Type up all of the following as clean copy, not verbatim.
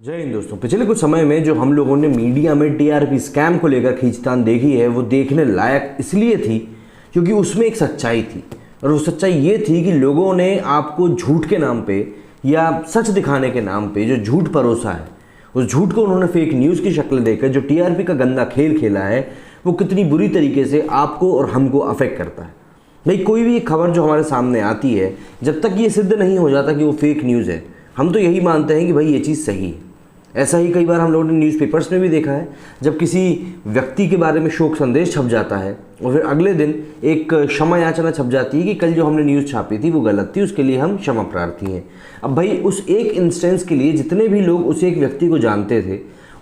जय हिंद दोस्तों। पिछले कुछ समय में जो हम लोगों ने मीडिया में टीआरपी स्कैम को लेकर खींचतान देखी है वो देखने लायक इसलिए थी क्योंकि उसमें एक सच्चाई थी। और वो सच्चाई ये थी कि लोगों ने आपको झूठ के नाम पे या सच दिखाने के नाम पे जो झूठ परोसा है, उस झूठ को उन्होंने फेक न्यूज़ की शक्ल देकर जो टीआरपी का गंदा खेल खेला है वो कितनी बुरी तरीके से आपको और हमको अफेक्ट करता है। भाई कोई भी खबर जो हमारे सामने आती है, जब तक ये सिद्ध नहीं हो जाता कि वो फेक न्यूज़ है, हम तो यही मानते हैं कि भाई ये चीज़ सही है। ऐसा ही कई बार हम लोगों ने न्यूज़पेपर्स में भी देखा है, जब किसी व्यक्ति के बारे में शोक संदेश छप जाता है और फिर अगले दिन एक क्षमा याचना छप जाती है कि कल जो हमने न्यूज़ छापी थी वो गलत थी, उसके लिए हम क्षमा प्रार्थी हैं। अब भाई उस एक इंस्टेंस के लिए जितने भी लोग उस एक व्यक्ति को जानते थे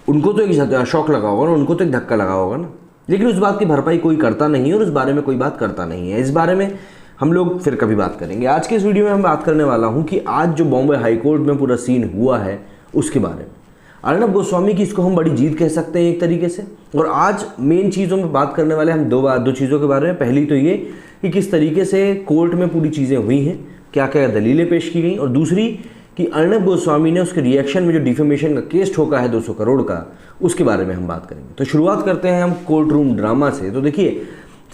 उनको तो एक शौक लगा होगा ना, उनको तो एक धक्का लगा होगा ना, लेकिन उस बात की भरपाई कोई करता नहीं है और उस बारे में कोई बात करता नहीं है। इस बारे में हम लोग फिर कभी बात करेंगे। आज के इस वीडियो में हम बात करने वाला हूँ कि आज जो बॉम्बे हाईकोर्ट में पूरा सीन हुआ है उसके बारे में। अर्नब गोस्वामी की इसको हम बड़ी जीत कह सकते हैं एक तरीके से। और आज मेन चीज़ों में बात करने वाले हम दो चीज़ों के बारे में। पहली तो ये कि किस तरीके से कोर्ट में पूरी चीज़ें हुई हैं, क्या क्या दलीलें पेश की गई, और दूसरी कि अर्नब गोस्वामी ने उसके रिएक्शन में जो डिफेमेशन का केस ठोका है 200 करोड़ का, उसके बारे में हम बात करेंगे। तो शुरुआत करते हैं हम कोर्ट रूम ड्रामा से। तो देखिए,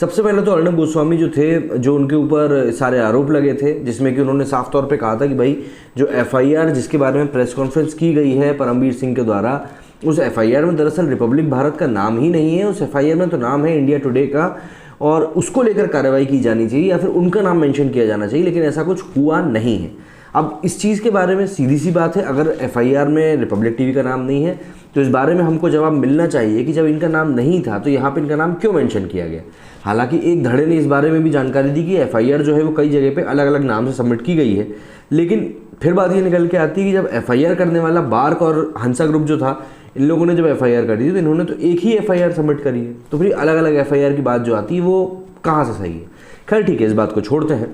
सबसे पहले तो अर्नब गोस्वामी जो थे, जो उनके ऊपर सारे आरोप लगे थे, जिसमें कि उन्होंने साफ तौर पे कहा था कि भाई जो एफआईआर जिसके बारे में प्रेस कॉन्फ्रेंस की गई है परमवीर सिंह के द्वारा, उस एफआईआर में दरअसल रिपब्लिक भारत का नाम ही नहीं है। उस एफआईआर में तो नाम है इंडिया टुडे का, और उसको लेकर कार्रवाई की जानी चाहिए या फिर उनका नाम मेंशन किया जाना चाहिए, लेकिन ऐसा कुछ हुआ नहीं है। अब इस चीज़ के बारे में सीधी सी बात है, अगर एफआईआर में रिपब्लिक टीवी का नाम नहीं है तो इस बारे में हमको जवाब मिलना चाहिए कि जब इनका नाम नहीं था तो यहाँ पे इनका नाम क्यों मेंशन किया गया। हालांकि एक धड़े ने इस बारे में भी जानकारी दी कि एफआईआर जो है वो कई जगह पे अलग अलग नाम से सबमिट की गई है, लेकिन फिर बात ये निकल के आती है कि जब एफआईआर करने वाला बार्क और हंसा ग्रुप जो था, इन लोगों ने जब एफआईआर कर दी तो इन्होंने तो एक ही एफआईआर सबमिट करी है, तो फिर अलग अलग एफआईआर की बात जो आती है वो कहाँ से सही है। खैर ठीक है, इस बात को छोड़ते हैं।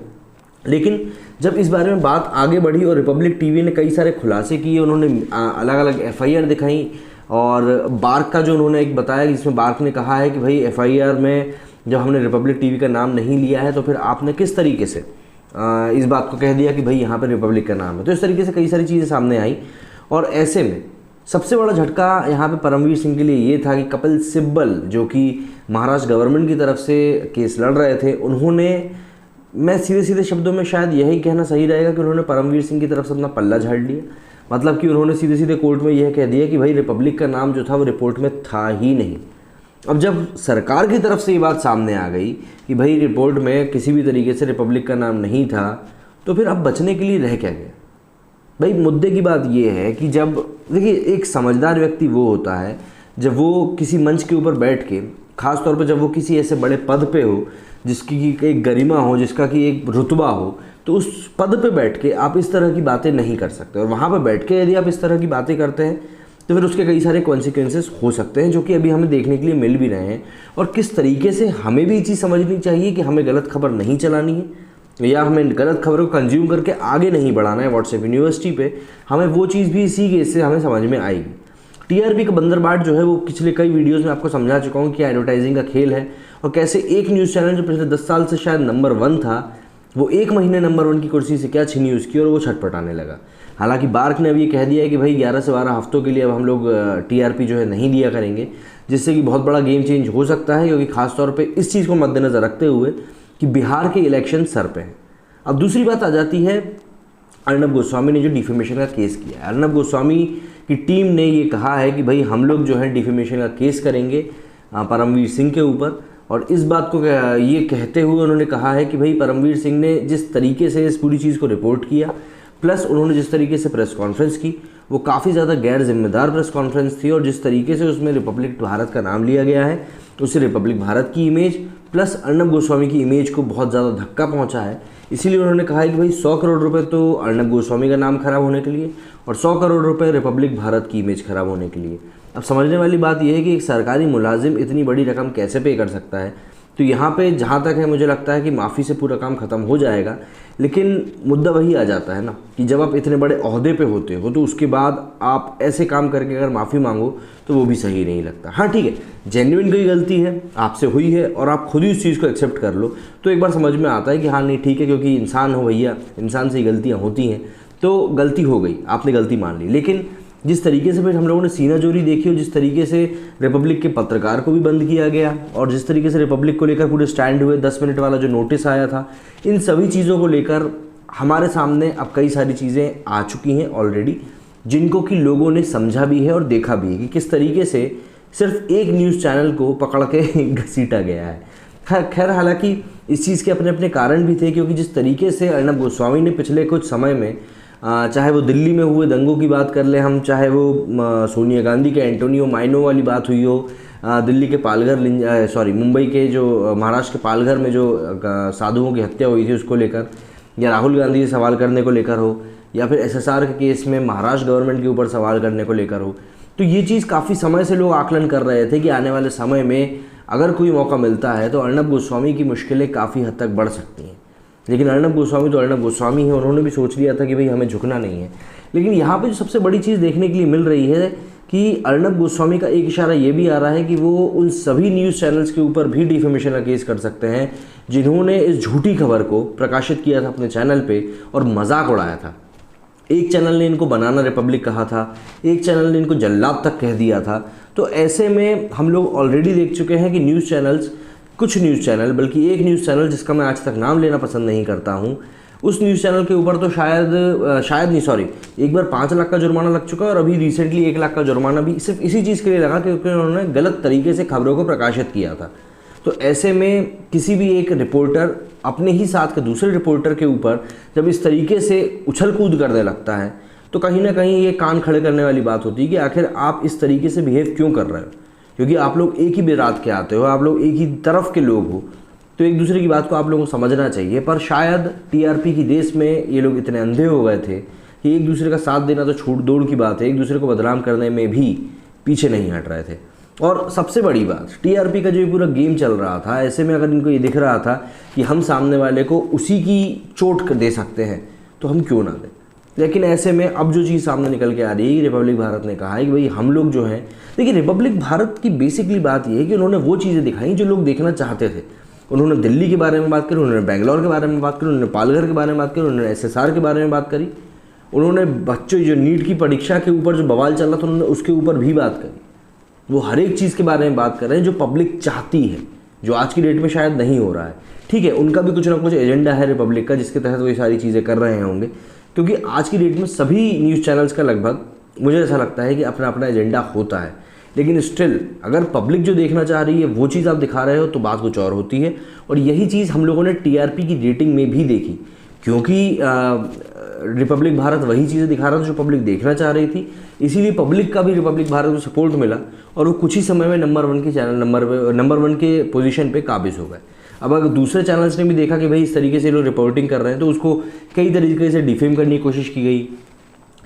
लेकिन जब इस बारे में बात आगे बढ़ी और रिपब्लिक टीवी ने कई सारे खुलासे किए, उन्होंने अलग अलग एफआईआर दिखाई, और बार्क का जो उन्होंने एक बताया जिसमें बार्क ने कहा है कि भाई एफआईआर में जब हमने रिपब्लिक टीवी का नाम नहीं लिया है तो फिर आपने किस तरीके से इस बात को कह दिया कि भाई यहाँ पर रिपब्लिक का नाम है। तो इस तरीके से कई सारी चीज़ें सामने आई, और ऐसे में सबसे बड़ा झटका यहाँ पे परमवीर सिंह के लिए ये था कि कपिल सिब्बल, जो कि महाराष्ट्र गवर्नमेंट की तरफ से केस लड़ रहे थे, उन्होंने, मैं सीधे सीधे शब्दों में शायद यही कहना सही रहेगा कि उन्होंने परमवीर सिंह की तरफ से अपना पल्ला झाड़ लिया। मतलब कि उन्होंने सीधे सीधे कोर्ट में यह कह दिया कि भाई रिपब्लिक का नाम जो था वो रिपोर्ट में था ही नहीं। अब जब सरकार की तरफ से ये बात सामने आ गई कि भाई रिपोर्ट में किसी भी तरीके से रिपब्लिक का नाम नहीं था, तो फिर अब बचने के लिए रह क्या गया। भाई मुद्दे की बात यह है कि जब, देखिए, एक समझदार व्यक्ति वो होता है जब वो किसी मंच के ऊपर बैठ के, ख़ास तौर पर जब वो किसी ऐसे बड़े पद पे हो जिसकी एक गरिमा हो, जिसका कि एक रुतबा हो, तो उस पद पे बैठ के आप इस तरह की बातें नहीं कर सकते। और वहाँ पे बैठ के यदि आप इस तरह की बातें करते हैं तो फिर उसके कई सारे कॉन्सिक्वेंसेस हो सकते हैं, जो कि अभी हमें देखने के लिए मिल भी रहे हैं। और किस तरीके से हमें भी ये चीज़ समझनी चाहिए कि हमें गलत खबर नहीं चलानी है या हमें गलत खबरों को कंज्यूम करके आगे नहीं बढ़ाना है व्हाट्सएप यूनिवर्सिटी पे, हमें वो चीज़ भी इसी केस से हमें समझ में आएगी। टीआरपी का बंदरबाट जो है वो पिछले कई वीडियोज़ में आपको समझा चुका हूँ कि एडवर्टाइजिंग का खेल है, और कैसे एक न्यूज़ चैनल जो पिछले 10 साल से शायद नंबर 1 था, वो एक महीने नंबर 1 की कुर्सी से क्या छीनी उसकी, और वो छटपटाने लगा। हालांकि बार्क ने अब ये कह दिया है कि भाई 11 से 12 हफ्तों के लिए अब हम लोग टीआरपी जो है नहीं दिया करेंगे, जिससे कि बहुत बड़ा गेम चेंज हो सकता है, क्योंकि खासतौर पे इस चीज़ को मद्देनज़र रखते हुए कि बिहार के इलेक्शन सर पे हैं। अब दूसरी बात आ जाती है अर्नब गोस्वामी ने जो डिफेमेशन का केस किया है। अर्नब गोस्वामी की टीम ने ये कहा है कि भाई हम लोग जो है डिफेमेशन का केस करेंगे परमवीर सिंह के ऊपर, और इस बात को ये कहते हुए उन्होंने कहा है कि भाई परमवीर सिंह ने जिस तरीके से इस पूरी चीज़ को रिपोर्ट किया, प्लस उन्होंने जिस तरीके से प्रेस कॉन्फ्रेंस की, वो काफ़ी ज़्यादा गैर जिम्मेदार प्रेस कॉन्फ्रेंस थी, और जिस तरीके से उसमें रिपब्लिक भारत का नाम लिया गया है उससे रिपब्लिक भारत की इमेज प्लस अर्नब गोस्वामी की इमेज को बहुत ज़्यादा धक्का पहुंचा है। इसीलिए उन्होंने कहा है कि भाई 100 करोड़ रुपए तो अर्नब गोस्वामी का नाम खराब होने के लिए और 100 करोड़ रुपए रिपब्लिक भारत की इमेज खराब होने के लिए। अब समझने वाली बात यह है कि एक सरकारी मुलाजिम इतनी बड़ी रकम कैसे पे कर सकता है। तो यहाँ पे जहाँ तक है मुझे लगता है कि माफ़ी से पूरा काम ख़त्म हो जाएगा, लेकिन मुद्दा वही आ जाता है ना कि जब आप इतने बड़े ओहदे पे होते हो तो उसके बाद आप ऐसे काम करके अगर माफ़ी मांगो तो वो भी सही नहीं लगता। हाँ ठीक है, जेन्युइन कोई गलती है आपसे हुई है और आप खुद ही उस चीज़ को एक्सेप्ट कर लो तो एक बार समझ में आता है कि हाँ नहीं ठीक है, क्योंकि इंसान हो भैया, इंसान से ही गलतियाँ होती हैं, तो गलती हो गई, आपने गलती मान ली। लेकिन जिस तरीके से फिर हम लोगों ने सीनाजोरी देखी और जिस तरीके से रिपब्लिक के पत्रकार को भी बंद किया गया और जिस तरीके से रिपब्लिक को लेकर पूरे स्टैंड हुए, 10 मिनट वाला जो नोटिस आया था, इन सभी चीज़ों को लेकर हमारे सामने अब कई सारी चीज़ें आ चुकी हैं ऑलरेडी, जिनको कि लोगों ने समझा भी है और देखा भी है कि किस तरीके से सिर्फ एक न्यूज़ चैनल को पकड़ के घसीटा गया है। खैर हालांकि इस चीज़ के अपने अपने कारण भी थे, क्योंकि जिस तरीके से अर्नब गोस्वामी ने पिछले कुछ समय में, चाहे वो दिल्ली में हुए दंगों की बात कर ले हम, चाहे वो सोनिया गांधी के एंटोनियो माइनो वाली बात हुई हो, दिल्ली के पालघर मुंबई के जो महाराष्ट्र के पालघर में जो साधुओं की हत्या हुई थी उसको लेकर, या राहुल गांधी से सवाल करने को लेकर हो, या फिर SSR के केस में महाराष्ट्र गवर्नमेंट के ऊपर सवाल करने को लेकर हो, तो ये चीज़ काफ़ी समय से लोग आकलन कर रहे थे कि आने वाले समय में अगर कोई मौका मिलता है तो अर्नब गोस्वामी की मुश्किलें काफ़ी हद तक बढ़ सकती हैं। लेकिन अर्नब गोस्वामी तो अर्नब गोस्वामी है, उन्होंने भी सोच लिया था कि भाई हमें झुकना नहीं है। लेकिन यहाँ पे जो सबसे बड़ी चीज़ देखने के लिए मिल रही है कि अर्नब गोस्वामी का एक इशारा ये भी आ रहा है कि वो उन सभी न्यूज़ चैनल्स के ऊपर भी डिफेमेशन का केस कर सकते हैं जिन्होंने इस झूठी खबर को प्रकाशित किया था अपने चैनल पे और मजाक उड़ाया था। एक चैनल ने इनको बनाना रिपब्लिक कहा था, एक चैनल ने इनको जल्लाद तक कह दिया था। तो ऐसे में हम लोग ऑलरेडी देख चुके हैं कि न्यूज़ चैनल्स, कुछ न्यूज़ चैनल, बल्कि एक न्यूज़ चैनल जिसका मैं आज तक नाम लेना पसंद नहीं करता हूँ, उस न्यूज़ चैनल के ऊपर तो एक बार 5 लाख का जुर्माना लग चुका है और अभी रिसेंटली 1 लाख का जुर्माना भी सिर्फ इसी चीज़ के लिए लगा क्योंकि उन्होंने गलत तरीके से खबरों को प्रकाशित किया था। तो ऐसे में किसी भी एक रिपोर्टर अपने ही साथ के दूसरे रिपोर्टर के ऊपर जब इस तरीके से उछल कूद करने लगता है तो कहीं ना कहीं ये कान खड़े करने वाली बात होती है कि आखिर आप इस तरीके से बिहेव क्यों कर रहे हो, क्योंकि आप लोग एक ही बिरात के आते हो, आप लोग एक ही तरफ के लोग हो, तो एक दूसरे की बात को आप लोगों को समझना चाहिए। पर शायद TRP की रेस में ये लोग इतने अंधे हो गए थे कि एक दूसरे का साथ देना तो छूट दौड़ की बात है, एक दूसरे को बदनाम करने में भी पीछे नहीं हट रहे थे। और सबसे बड़ी बात, TRP का जो पूरा गेम चल रहा था, ऐसे में अगर इनको ये दिख रहा था कि हम सामने वाले को उसी की चोट दे सकते हैं तो हम क्यों ना दें। लेकिन ऐसे में अब जो चीज़ सामने निकल के आ रही है, रिपब्लिक भारत ने कहा है कि भाई हम लोग जो हैं, देखिए रिपब्लिक भारत की बेसिकली बात ये है कि उन्होंने वो चीज़ें दिखाई जो लोग देखना चाहते थे। उन्होंने दिल्ली के बारे में बात करी, उन्होंने बेंगलोर के बारे में बात करी, उन्होंने पालघर के बारे में बात करी, उन्होंने SSR के बारे में बात करी, उन्होंने बच्चों जो नीट की परीक्षा के ऊपर जो बवाल चल रहा था उन्होंने उसके ऊपर भी बात करी। वो हर एक चीज़ के बारे में बात कर रहे हैं जो पब्लिक चाहती है, जो आज की डेट में शायद नहीं हो रहा है। ठीक है, उनका भी कुछ ना कुछ एजेंडा है रिपब्लिक का जिसके तहत वो ये सारी चीज़ें कर रहे होंगे, क्योंकि आज की डेट में सभी न्यूज़ चैनल्स का लगभग मुझे ऐसा लगता है कि अपना अपना एजेंडा होता है। लेकिन स्टिल अगर पब्लिक जो देखना चाह रही है वो चीज़ आप दिखा रहे हो तो बात कुछ और होती है। और यही चीज़ हम लोगों ने TRP की रेटिंग में भी देखी, क्योंकि रिपब्लिक भारत वही चीज़ें दिखा रहा था जो पब्लिक देखना चाह रही थी, इसीलिए पब्लिक का भी रिपब्लिक भारत को सपोर्ट मिला और वो कुछ ही समय में नंबर 1 के चैनल नंबर 1 के पोजीशन पे काबिज हो गए। अब अगर दूसरे चैनल्स ने भी देखा कि भाई इस तरीके से लोग रिपोर्टिंग कर रहे हैं तो उसको कई तरीके से डिफेम करने की कोशिश की गई।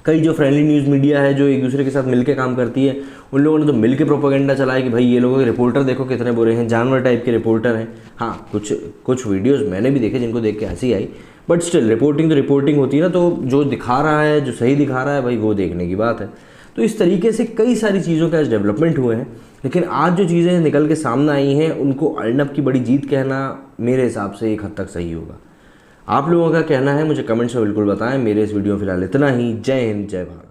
कई जो फ्रेंडली न्यूज़ मीडिया है जो एक दूसरे के साथ मिलकर काम करती है, उन लोगों ने तो मिलकर प्रोपेगेंडा चलाया कि भाई ये लोगों के रिपोर्टर देखो कितने बुरे हैं, जानवर टाइप के रिपोर्टर हैं। हाँ, कुछ वीडियोस मैंने भी देखे जिनको देख के हंसी आई, बट स्टिल रिपोर्टिंग तो रिपोर्टिंग होती है ना, तो जो दिखा रहा है, जो सही दिखा रहा है भाई वो देखने की बात है। तो इस तरीके से कई सारी चीज़ों के आज डेवलपमेंट हुए हैं, लेकिन आज जो चीज़ें निकल के सामने आई हैं उनको अर्नब की बड़ी जीत कहना मेरे हिसाब से एक हद तक सही होगा। आप लोगों का कहना है मुझे कमेंट्स में बिल्कुल बताएं। मेरे इस वीडियो में फिलहाल इतना ही। जय हिंद, जय भारत।